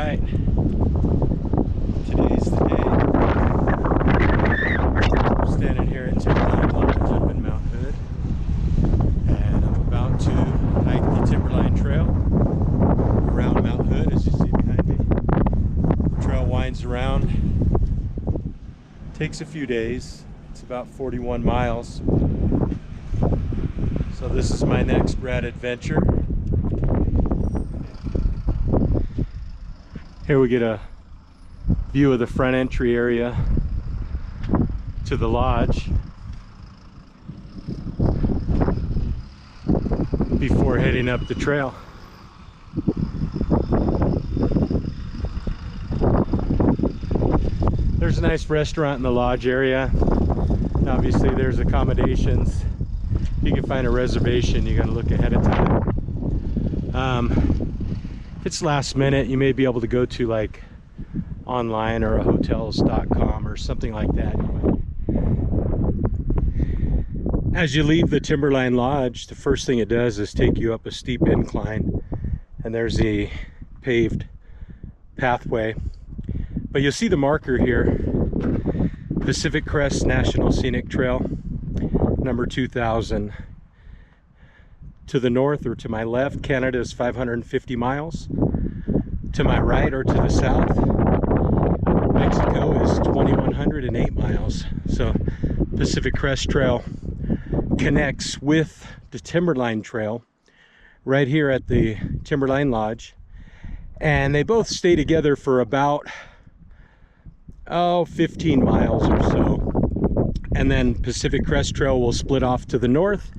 right, today's the day. I'm standing here at Timberline Lodge up in Mount Hood, and I'm about to hike the Timberline Trail around Mount Hood, as you see behind me. The trail winds around, takes a few days. It's about 41 miles. So this is my next RAD adventure. Here we get a view of the front entry area to the lodge before heading up the trail. There's a nice restaurant in the lodge area. Obviously there's accommodations. If you can find a reservation, you got to look ahead of time. If it's last minute, you may be able to go to like online or a hotels.com or something like that. As you leave the Timberline Lodge, the first thing it does is take you up a steep incline, and there's a paved pathway. But you'll see the marker here, Pacific Crest National Scenic Trail, number 2000. To the north or to my left, Canada is 550 miles. To my right or to the south, Mexico is 2,108 miles. So Pacific Crest Trail connects with the Timberline Trail right here at the Timberline Lodge. And they both stay together for about 15 miles or so. And then Pacific Crest Trail will split off to the north,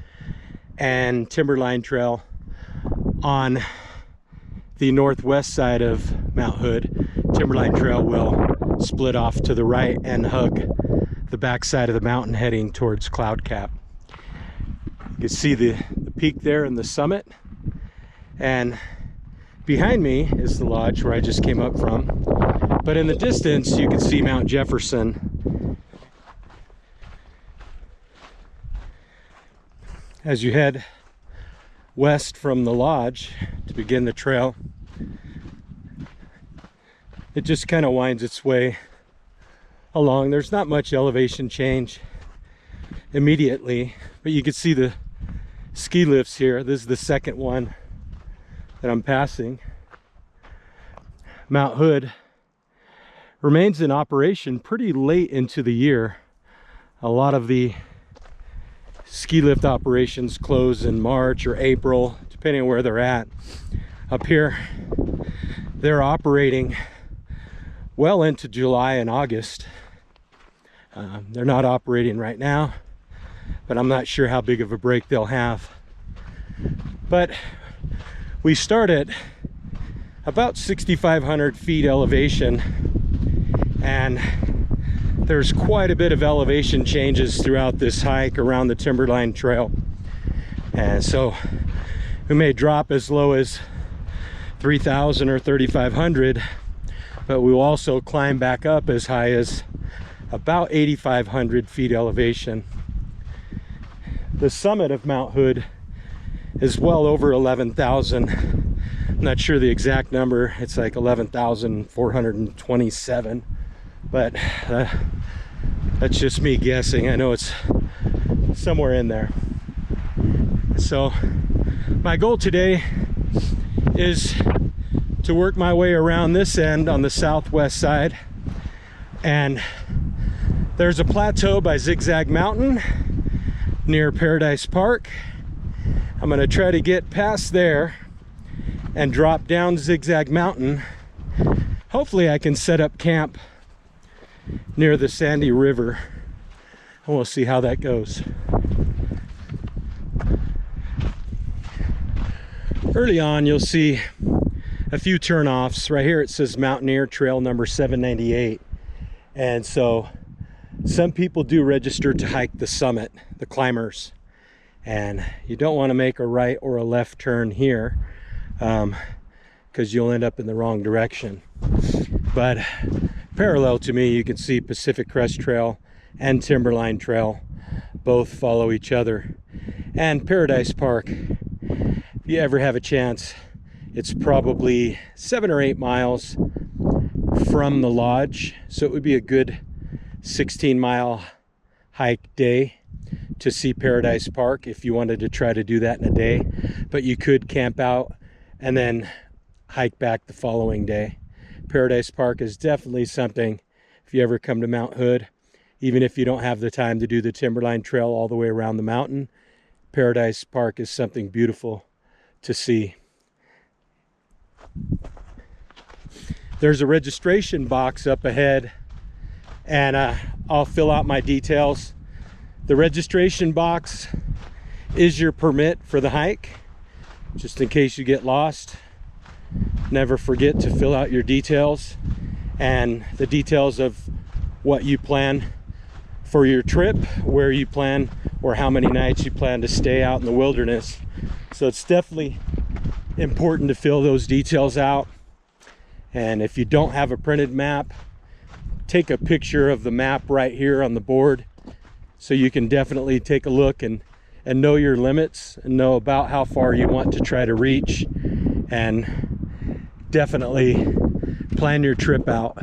and Timberline Trail on the northwest side of Mount Hood. Timberline Trail will split off to the right and hug the back side of the mountain heading towards Cloud Cap. You can see the peak there and the summit, and behind me is the lodge where I just came up from. But in the distance you can see Mount Jefferson. As you head west from the lodge to begin the trail, it just kind of winds its way along. There's not much elevation change immediately, but you can see the ski lifts here. This is the second one that I'm passing. Mount Hood remains in operation pretty late into the year. A lot of the ski lift operations close in March or April, depending on where they're at. Up here, they're operating well into July and August. They're not operating right now, but I'm not sure how big of a break they'll have. But we start at about 6,500 feet elevation, and there's quite a bit of elevation changes throughout this hike around the Timberline Trail. And so we may drop as low as 3,000 or 3,500, but we will also climb back up as high as about 8,500 feet elevation. The summit of Mount Hood is well over 11,000. I'm not sure the exact number. It's like 11,427. But that's just me guessing. I know it's somewhere in there. So my goal today is to work my way around this end on the southwest side, and there's a plateau by Zigzag Mountain near Paradise Park. I'm going to try to get past there and drop down Zigzag Mountain. Hopefully I can set up camp near the Sandy River, and we'll see how that goes. Early on you'll see a few turnoffs. Right here it says Mountaineer Trail number 798, and so some people do register to hike the summit, the climbers, and you don't want to make a right or a left turn here because you'll end up in the wrong direction. But parallel to me, you can see Pacific Crest Trail and Timberline Trail both follow each other, and Paradise Park. If you ever have a chance It's probably 7 or 8 miles from the lodge, so it would be a good 16-mile hike day to see Paradise Park if you wanted to try to do that in a day. But you could camp out and then hike back the following day. Paradise Park is definitely something, if you ever come to Mount Hood, even if you don't have the time to do the Timberline Trail all the way around the mountain, Paradise Park is something beautiful to see. There's a registration box up ahead, and I'll fill out my details. The registration box is your permit for the hike, just in case you get lost. Never forget to fill out your details and the details of what you plan for your trip, where you plan, or how many nights you plan to stay out in the wilderness. So it's definitely important to fill those details out. And if you don't have a printed map, take a picture of the map right here on the board, so you can definitely take a look and know your limits and know about how far you want to try to reach, and definitely plan your trip out.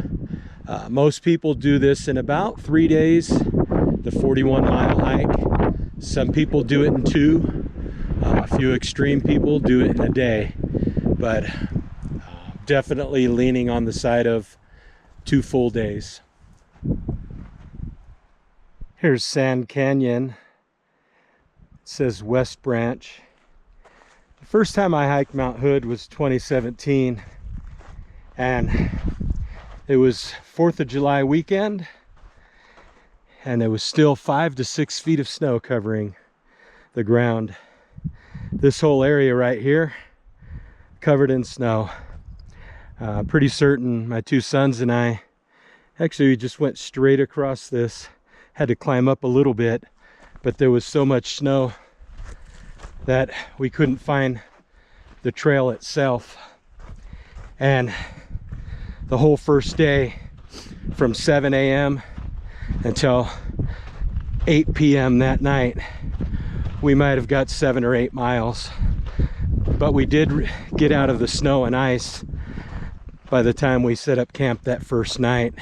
Most people do this in about 3 days, the 41-mile hike. Some people do it in 2. A few extreme people do it in a day, but definitely leaning on the side of 2 full days. Here's Sand Canyon. It says West Branch. The first time I hiked Mount Hood was 2017, and it was 4th of July weekend, and there was still 5 to 6 feet of snow covering the ground. This whole area right here covered in snow. Pretty certain my 2 sons and I actually just went straight across this. Had to climb up a little bit, but there was so much snow that we couldn't find the trail itself. And the whole first day, from 7 a.m. until 8 p.m. that night, we might have got 7 or 8 miles. But we did get out of the snow and ice by the time we set up camp that first night.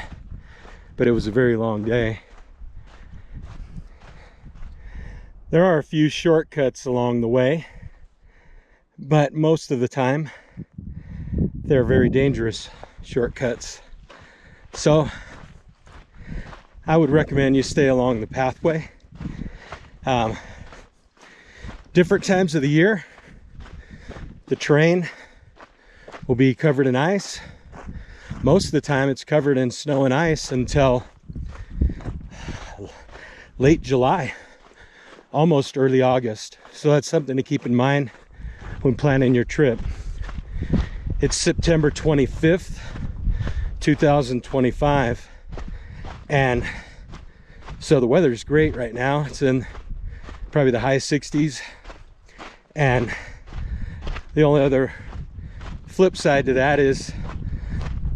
But it was a very long day. There are a few shortcuts along the way, but most of the time they're very dangerous shortcuts. So I would recommend you stay along the pathway. Different times of the year, the terrain will be covered in ice. Most of the time it's covered in snow and ice until late July, almost early August. So that's something to keep in mind when planning your trip. It's September 25th, 2025, and so the weather's great right now. It's in probably the high 60s, and the only other flip side to that is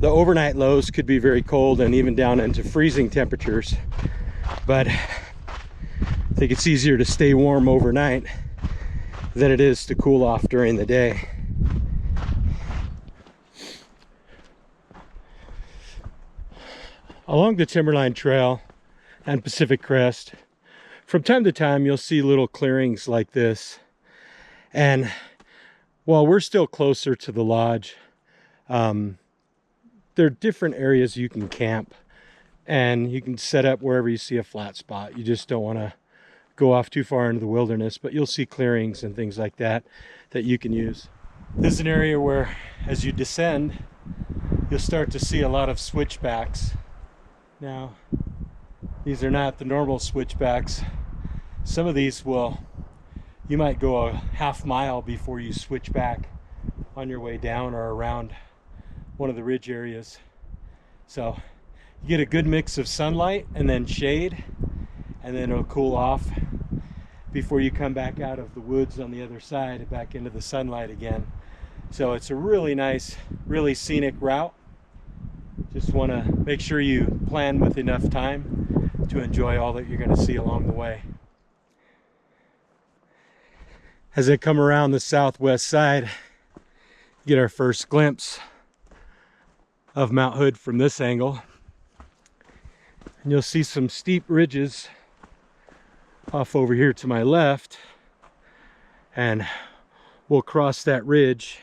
the overnight lows could be very cold and even down into freezing temperatures, but I think it's easier to stay warm overnight than it is to cool off during the day. Along the Timberline Trail and Pacific Crest, from time to time you'll see little clearings like this. And while we're still closer to the lodge, there are different areas you can camp, and you can set up wherever you see a flat spot. You just don't want to go off too far into the wilderness, but you'll see clearings and things like that that you can use. This is an area where, as you descend, you'll start to see a lot of switchbacks. Now, these are not the normal switchbacks. Some of these you might go a half mile before you switch back on your way down or around one of the ridge areas. So you get a good mix of sunlight and then shade, and then it'll cool off before you come back out of the woods on the other side and back into the sunlight again. So it's a really nice, really scenic route. Just want to make sure you plan with enough time to enjoy all that you're going to see along the way. As I come around the southwest side, Get our first glimpse of Mount Hood from this angle. And you'll see some steep ridges off over here to my left. And we'll cross that ridge.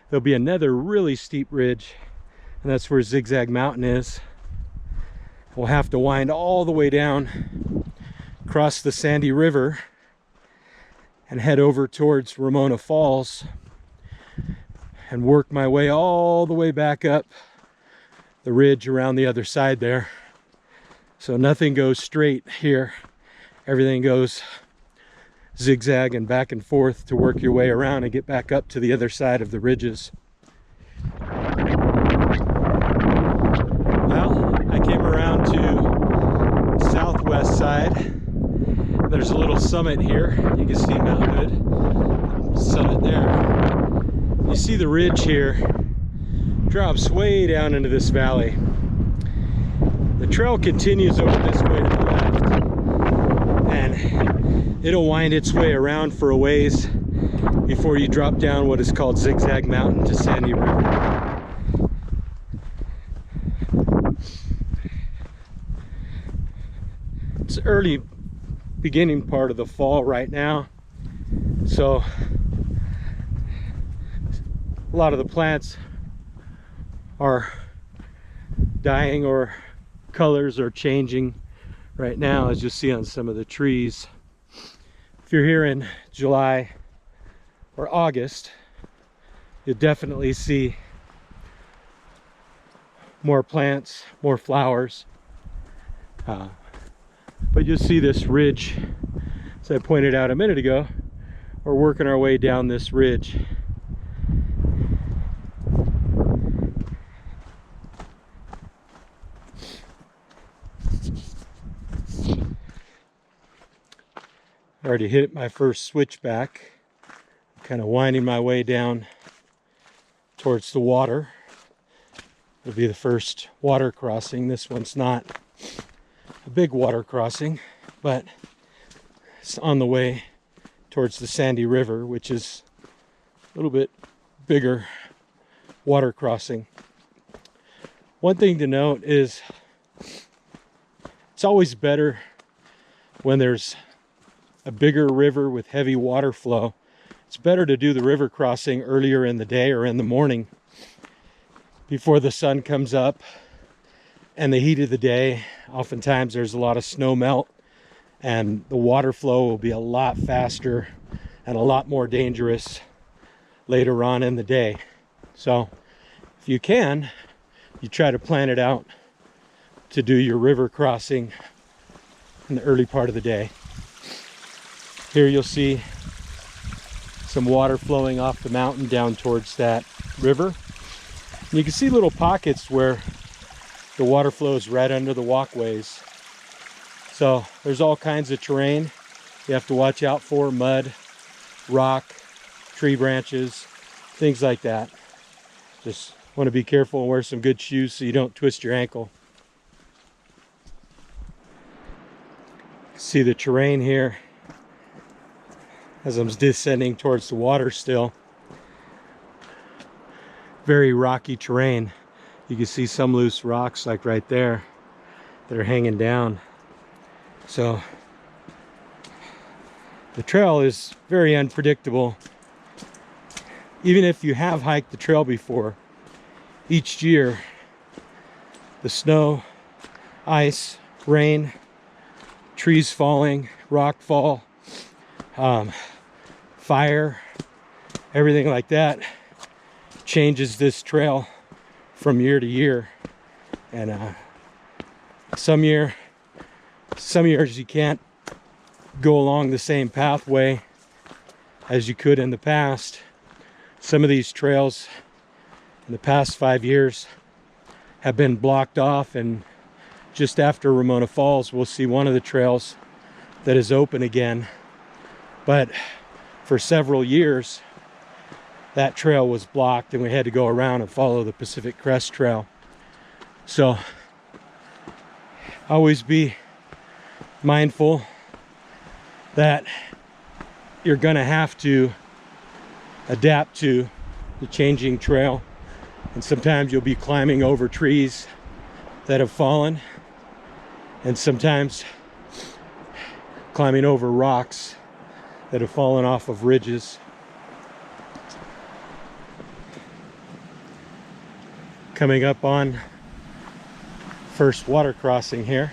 There'll be another really steep ridge, and that's where Zigzag Mountain is. We'll have to wind all the way down, cross the Sandy River, and head over towards Ramona Falls and work my way all the way back up the ridge around the other side there. So nothing goes straight here. Everything goes zigzag and back and forth to work your way around and get back up to the other side of the ridges. Well, I came around to the southwest side. There's a little summit here. You can see Mount Hood summit there. You see the ridge here drops way down into this valley. The trail continues over this way to the left, and it'll wind its way around for a ways before you drop down what is called Zigzag Mountain to Sandy River. It's early beginning part of the fall right now, so a lot of the plants are dying or colors are changing right now, as you'll see on some of the trees. If you're here in July or August, you'll definitely see more plants, more flowers. But you'll see this ridge, as I pointed out a minute ago, we're working our way down this ridge. I already hit my first switchback. I'm kind of winding my way down towards the water. It'll be the first water crossing. This one's not a big water crossing, but it's on the way towards the Sandy River, which is a little bit bigger water crossing. One thing to note is it's always better when there's a bigger river with heavy water flow. It's better to do the river crossing earlier in the day or in the morning before the sun comes up and the heat of the day. Oftentimes there's a lot of snow melt and the water flow will be a lot faster and a lot more dangerous later on in the day. So if you can, you try to plan it out to do your river crossing in the early part of the day. Here you'll see some water flowing off the mountain down towards that river. And you can see little pockets where the water flows right under the walkways. So there's all kinds of terrain you have to watch out for: mud, rock, tree branches, things like that. Just want to be careful and wear some good shoes so you don't twist your ankle. See the terrain here as I'm descending towards the water still. Very rocky terrain. You can see some loose rocks like right there that are hanging down. So the trail is very unpredictable. Even if you have hiked the trail before, each year the snow, ice, rain, trees falling, rock fall, fire, everything like that changes this trail from year to year. And some years you can't go along the same pathway as you could in the past. Some of these trails in the past 5 years have been blocked off, and just after Ramona Falls we'll see one of the trails that is open again. But for several years that trail was blocked and we had to go around and follow the Pacific Crest Trail. So always be mindful that you're gonna have to adapt to the changing trail, and sometimes you'll be climbing over trees that have fallen, and sometimes climbing over rocks that have fallen off of ridges. Coming up on first water crossing here.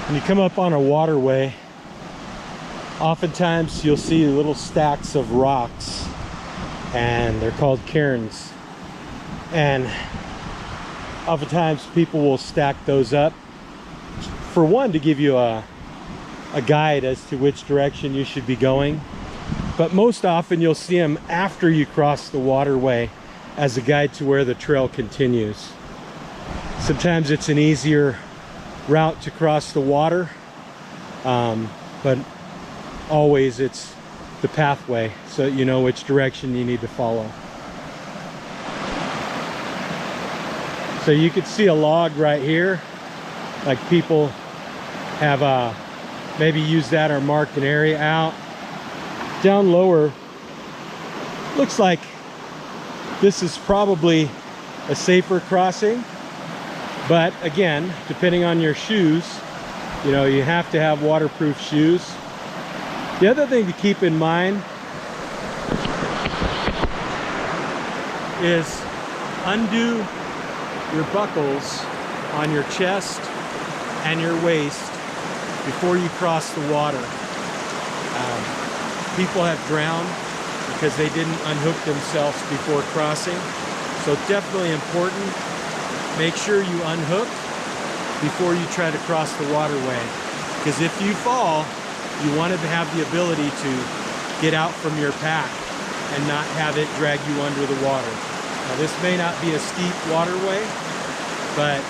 When you come up on a waterway, oftentimes you'll see little stacks of rocks, and they're called cairns. And oftentimes people will stack those up, for one, to give you a guide as to which direction you should be going. But most often you'll see them after you cross the waterway as a guide to where the trail continues. Sometimes it's an easier route to cross the water, but always it's the pathway, so that you know which direction you need to follow. So you could see a log right here, like people have maybe used that or marked an area out. Down lower, looks like this is probably a safer crossing, but again, depending on your shoes, you know, you have to have waterproof shoes. The other thing to keep in mind is undo your buckles on your chest and your waist before you cross the water. People have drowned because they didn't unhook themselves before crossing. So definitely important, make sure you unhook before you try to cross the waterway. Because if you fall, you want to have the ability to get out from your pack and not have it drag you under the water. Now this may not be a steep waterway, but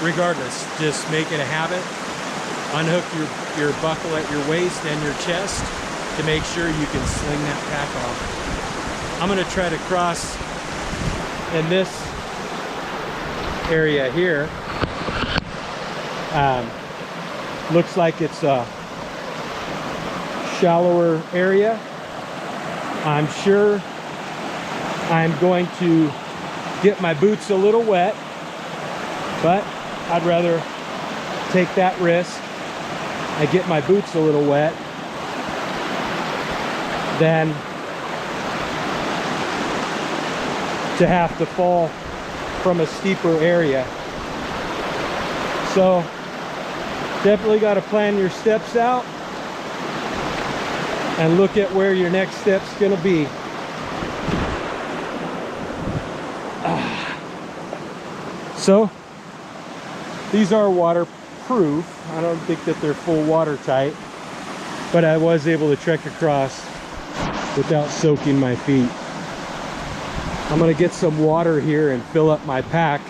regardless, just make it a habit. Unhook your buckle at your waist and your chest to make sure you can sling that pack off. I'm going to try to cross in this area here. Looks like it's a shallower area. I'm sure I'm going to get my boots a little wet, but I'd rather take that risk and get my boots a little wet than to have to fall from a steeper area. So definitely got to plan your steps out and look at where your next step's going to be. So these are waterproof. I don't think that they're full watertight, but I was able to trek across without soaking my feet. I'm gonna get some water here and fill up my pack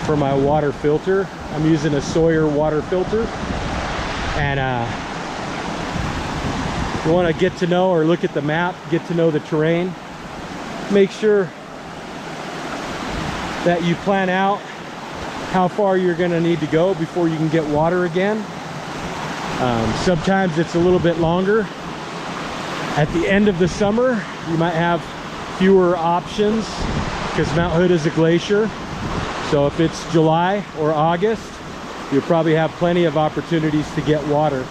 for my water filter. I'm using a Sawyer water filter, and you want to get to know or look at the map, get to know the terrain. Make sure that you plan out how far you're going to need to go before you can get water again. Sometimes it's a little bit longer. At the end of the summer, you might have fewer options because Mount Hood is a glacier. So if it's July or August, you'll probably have plenty of opportunities to get water.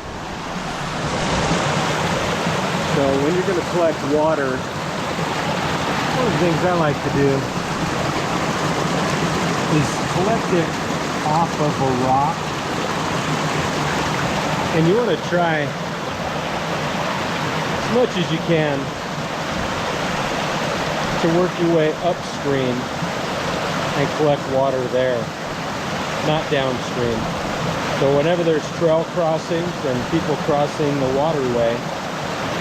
So when you're going to collect water, one of the things I like to do is collect it off of a rock. And you want to try as much as you can to work your way upstream and collect water there, not downstream. So whenever there's trail crossings and people crossing the waterway,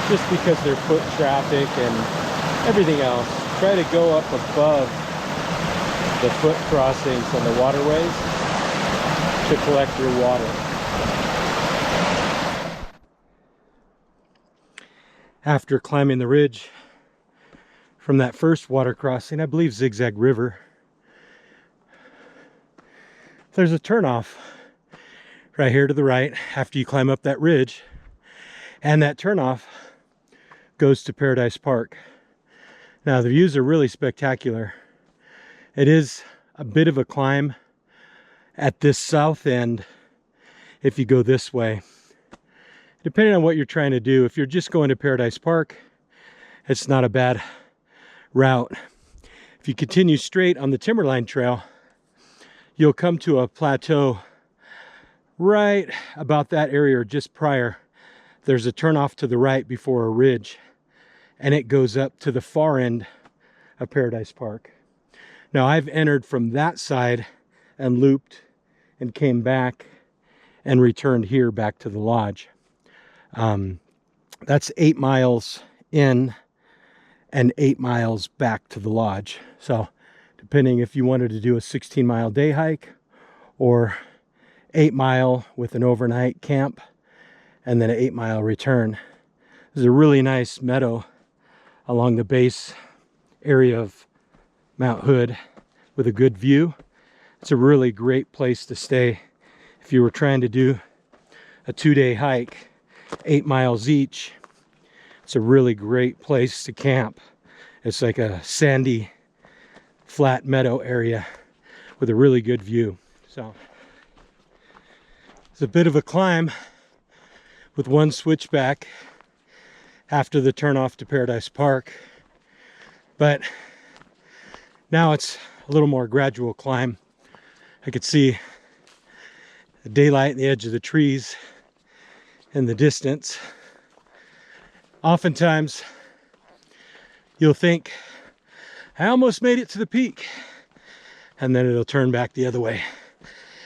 just because they're foot traffic and everything else, try to go up above the foot crossings on the waterways to collect your water. After climbing the ridge from that first water crossing, I believe Zigzag River, there's a turnoff right here to the right after you climb up that ridge, And that turnoff goes to Paradise Park. Now the views are really spectacular. It is a bit of a climb at this south end if you go this way. Depending on what you're trying to do, if you're just going to Paradise Park, it's not a bad route. If you continue straight on the Timberline Trail, you'll come to a plateau right about that area or just prior. There's a turnoff to the right before a ridge, and it goes up to the far end of Paradise Park. Now I've entered from that side and looped and came back and returned here back to the lodge. That's 8 miles in and 8 miles back to the lodge. So depending if you wanted to do a 16-mile day hike or 8-mile with an overnight camp and then an 8-mile return. There's a really nice meadow along the base area of Mount Hood with a good view. It's a really great place to stay if you were trying to do a 2-day hike, 8 miles each. It's a really great place to camp. It's like a sandy, flat meadow area with a really good view. So it's a bit of a climb with one switchback after the turnoff to Paradise Park, but now it's a little more gradual climb. I could see the daylight and the edge of the trees in the distance. Oftentimes you'll think, I almost made it to the peak, and then it'll turn back the other way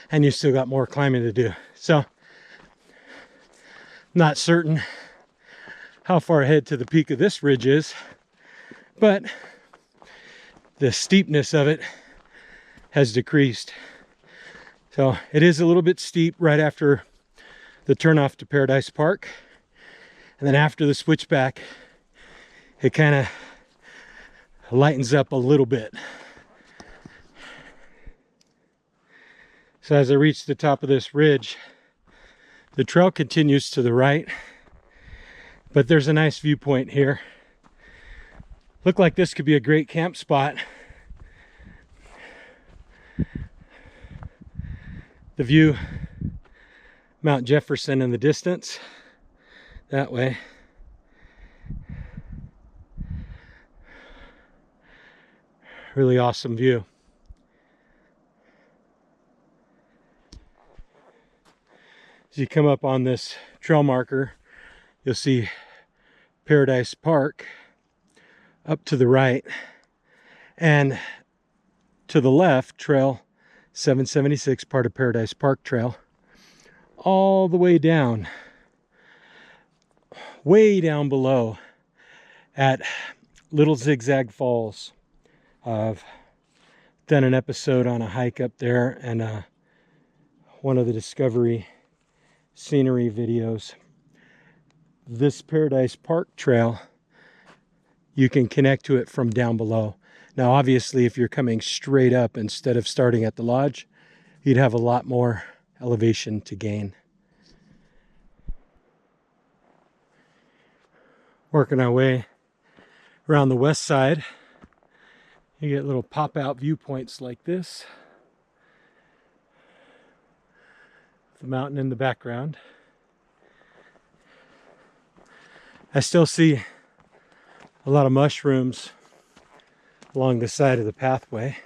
and you still got more climbing to do. So not certain how far ahead to the peak of this ridge is, but the steepness of it has decreased. So it is a little bit steep right after the turnoff to Paradise Park. And then after the switchback, it kind of lightens up a little bit. So as I reach the top of this ridge, the trail continues to the right, but there's a nice viewpoint here. Look like this could be a great camp spot. The view, Mount Jefferson in the distance, that way. Really awesome view. As you come up on this trail marker, you'll see Paradise Park up to the right, and to the left, Trail 776, part of Paradise Park Trail, all the way down below at Little Zigzag Falls. I've done an episode on a hike up there and one of the Discovery scenery videos. This Paradise Park Trail, you can connect to it from down below. Now obviously if you're coming straight up instead of starting at the lodge, you'd have a lot more elevation to gain. Working our way around the west side, you get little pop-out viewpoints like this. The mountain in the background. I still see a lot of mushrooms along the side of the pathway.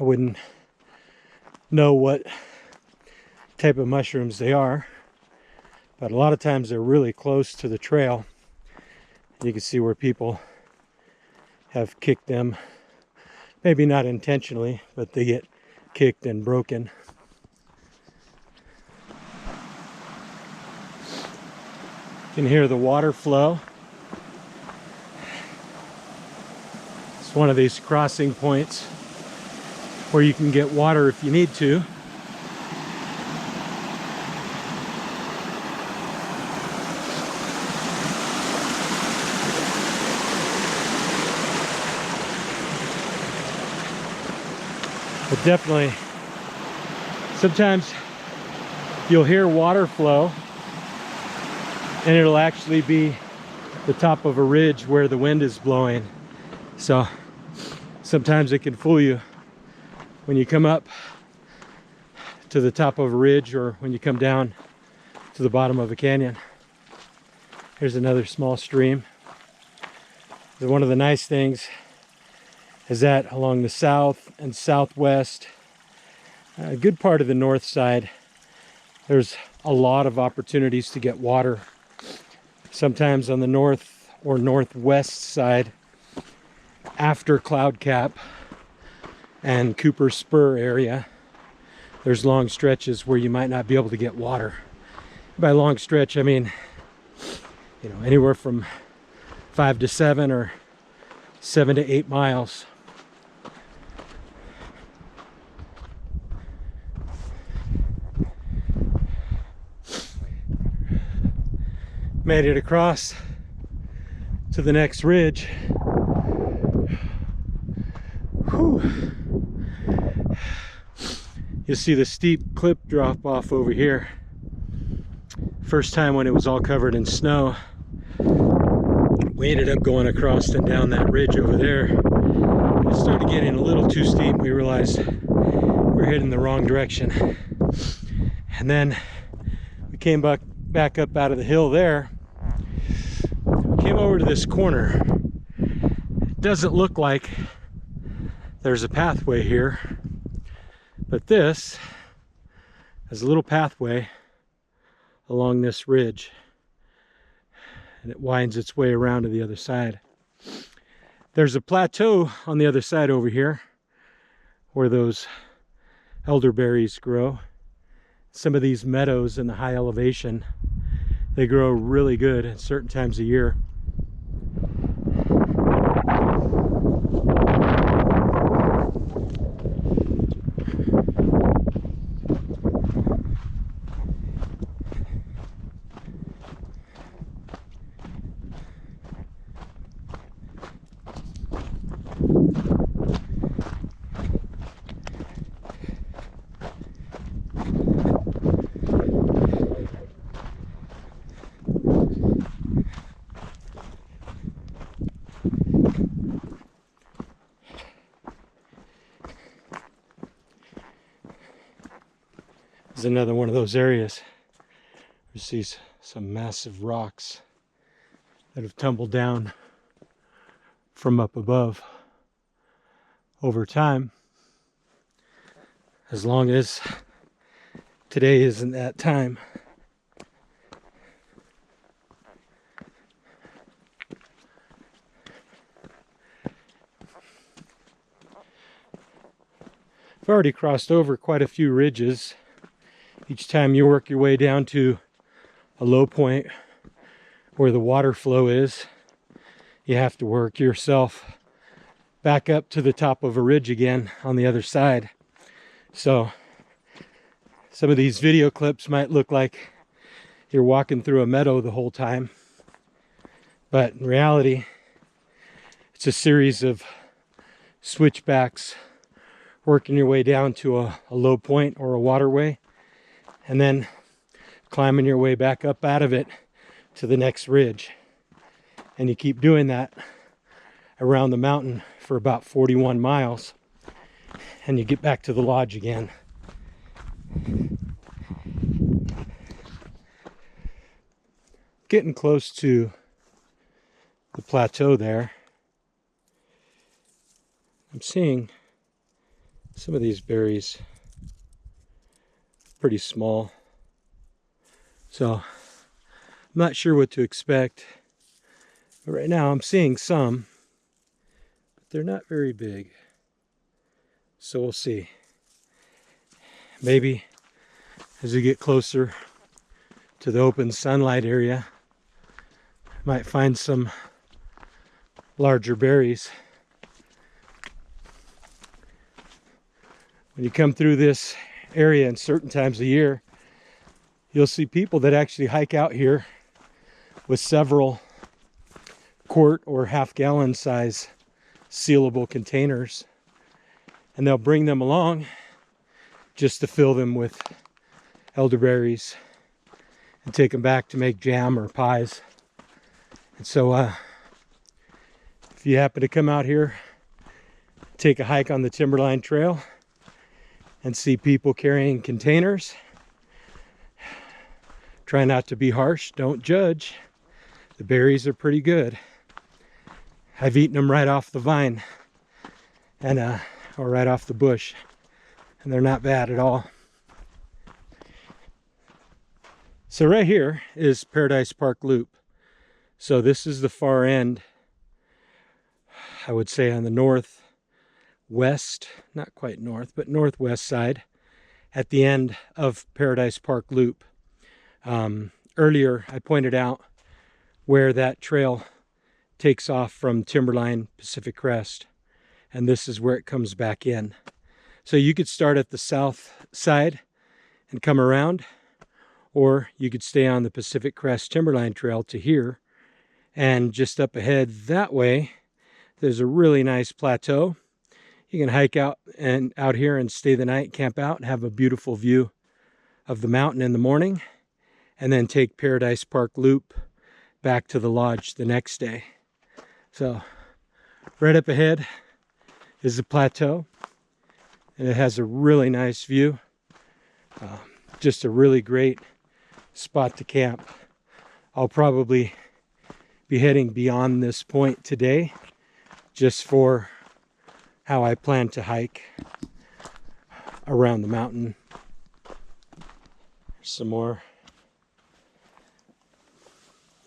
I wouldn't know what type of mushrooms they are, but a lot of times they're really close to the trail. You can see where people have kicked them, maybe not intentionally, but they get kicked and broken. You can hear the water flow. It's one of these crossing points where you can get water if you need to. But definitely, sometimes you'll hear water flow and it'll actually be the top of a ridge where the wind is blowing. So sometimes it can fool you when you come up to the top of a ridge or when you come down to the bottom of a canyon. Here's another small stream. One of the nice things is that along the south and southwest, a good part of the north side, there's a lot of opportunities to get water. Sometimes on the north or northwest side, after Cloud Cap and Cooper Spur area, there's long stretches where you might not be able to get water. By long stretch, I mean, you know, anywhere from 5 to 7 or 7 to 8 miles. Made it across to the next ridge. Whew. You'll see the steep cliff drop off over here. First time when it was all covered in snow, we ended up going across and down that ridge over there. It started getting a little too steep. We realized we're heading the wrong direction. And then we came back up out of the hill there. Came over to this corner. It doesn't look like there's a pathway here, but this is a little pathway along this ridge, and it winds its way around to the other side. There's a plateau on the other side over here where those elderberries grow. Some of these meadows in the high elevation, they grow really good at certain times of year. Another one of those areas. You see some massive rocks that have tumbled down from up above over time. As long as today isn't that time. I've already crossed over quite a few ridges. Each time you work your way down to a low point where the water flow is, you have to work yourself back up to the top of a ridge again on the other side. So some of these video clips might look like you're walking through a meadow the whole time, but in reality, it's a series of switchbacks, working your way down to a low point or a waterway, and then climbing your way back up out of it to the next ridge. And you keep doing that around the mountain for about 41 miles, and you get back to the lodge again. Getting close to the plateau there. I'm seeing some of these berries pretty small, so I'm not sure what to expect, but right now I'm seeing some, but they're not very big, so we'll see. Maybe as we get closer to the open sunlight area, I might find some larger berries. When you come through this area in certain times of year, you'll see people that actually hike out here with several quart or half-gallon size sealable containers, and they'll bring them along just to fill them with elderberries and take them back to make jam or pies. And so if you happen to come out here, take a hike on the Timberline Trail and see people carrying containers, try not to be harsh, don't judge. The berries are pretty good. I've eaten them right off the vine and or right off the bush, and they're not bad at all. So right here is Paradise Park Loop. So this is the far end, I would say on the northwest, not quite north, but northwest side at the end of Paradise Park Loop. Earlier I pointed out where that trail takes off from Timberline Pacific Crest, and this is where it comes back in. So you could start at the south side and come around, or you could stay on the Pacific Crest Timberline Trail to here, and just up ahead that way there's a really nice plateau. You can hike out here and stay the night, camp out, and have a beautiful view of the mountain in the morning, and then take Paradise Park Loop back to the lodge the next day. So right up ahead is the plateau, and it has a really nice view. Just a really great spot to camp. I'll probably be heading beyond this point today just for how I plan to hike around the mountain. There's some more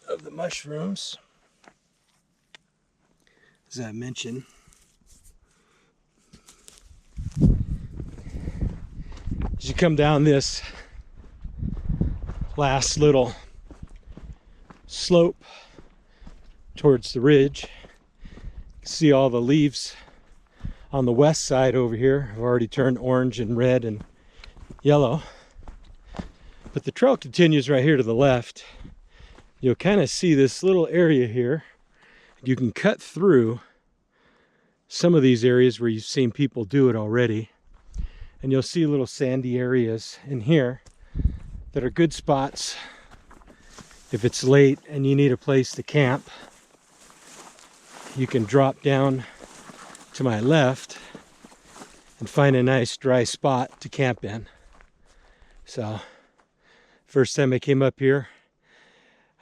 of the mushrooms, as I mentioned. As you come down this last little slope towards the ridge, you can see all the leaves on the west side over here have already turned orange and red and yellow. But the trail continues right here to the left. You'll kind of see this little area here. You can cut through some of these areas where you've seen people do it already, and you'll see little sandy areas in here that are good spots if it's late and you need a place to camp. You can drop down to my left and find a nice dry spot to camp in. So first time I came up here,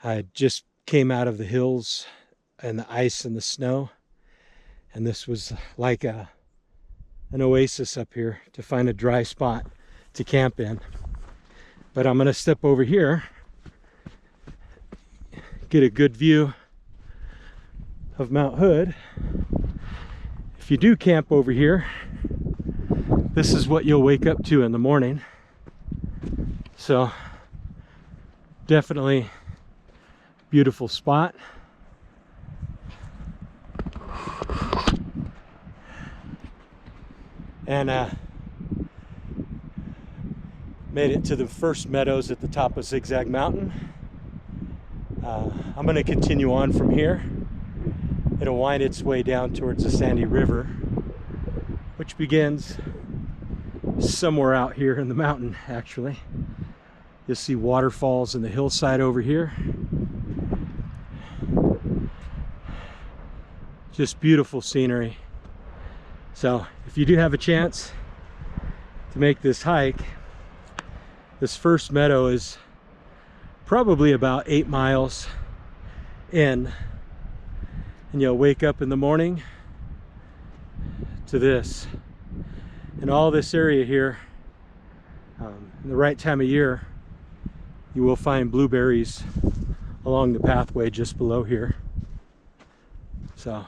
I just came out of the hills and the ice and the snow, and this was like an oasis up here to find a dry spot to camp in. But I'm going to step over here, get a good view of Mount Hood. If you do camp over here, this is what you'll wake up to in the morning. So definitely beautiful spot. And made it to the first meadows at the top of Zigzag Mountain. I'm going to continue on from here. It'll wind its way down towards the Sandy River, which begins somewhere out here in the mountain, actually. You'll see waterfalls in the hillside over here. Just beautiful scenery. So if you do have a chance to make this hike, this first meadow is probably about 8 miles in, and you'll wake up in the morning to this. And all this area here, in the right time of year, you will find blueberries along the pathway just below here. So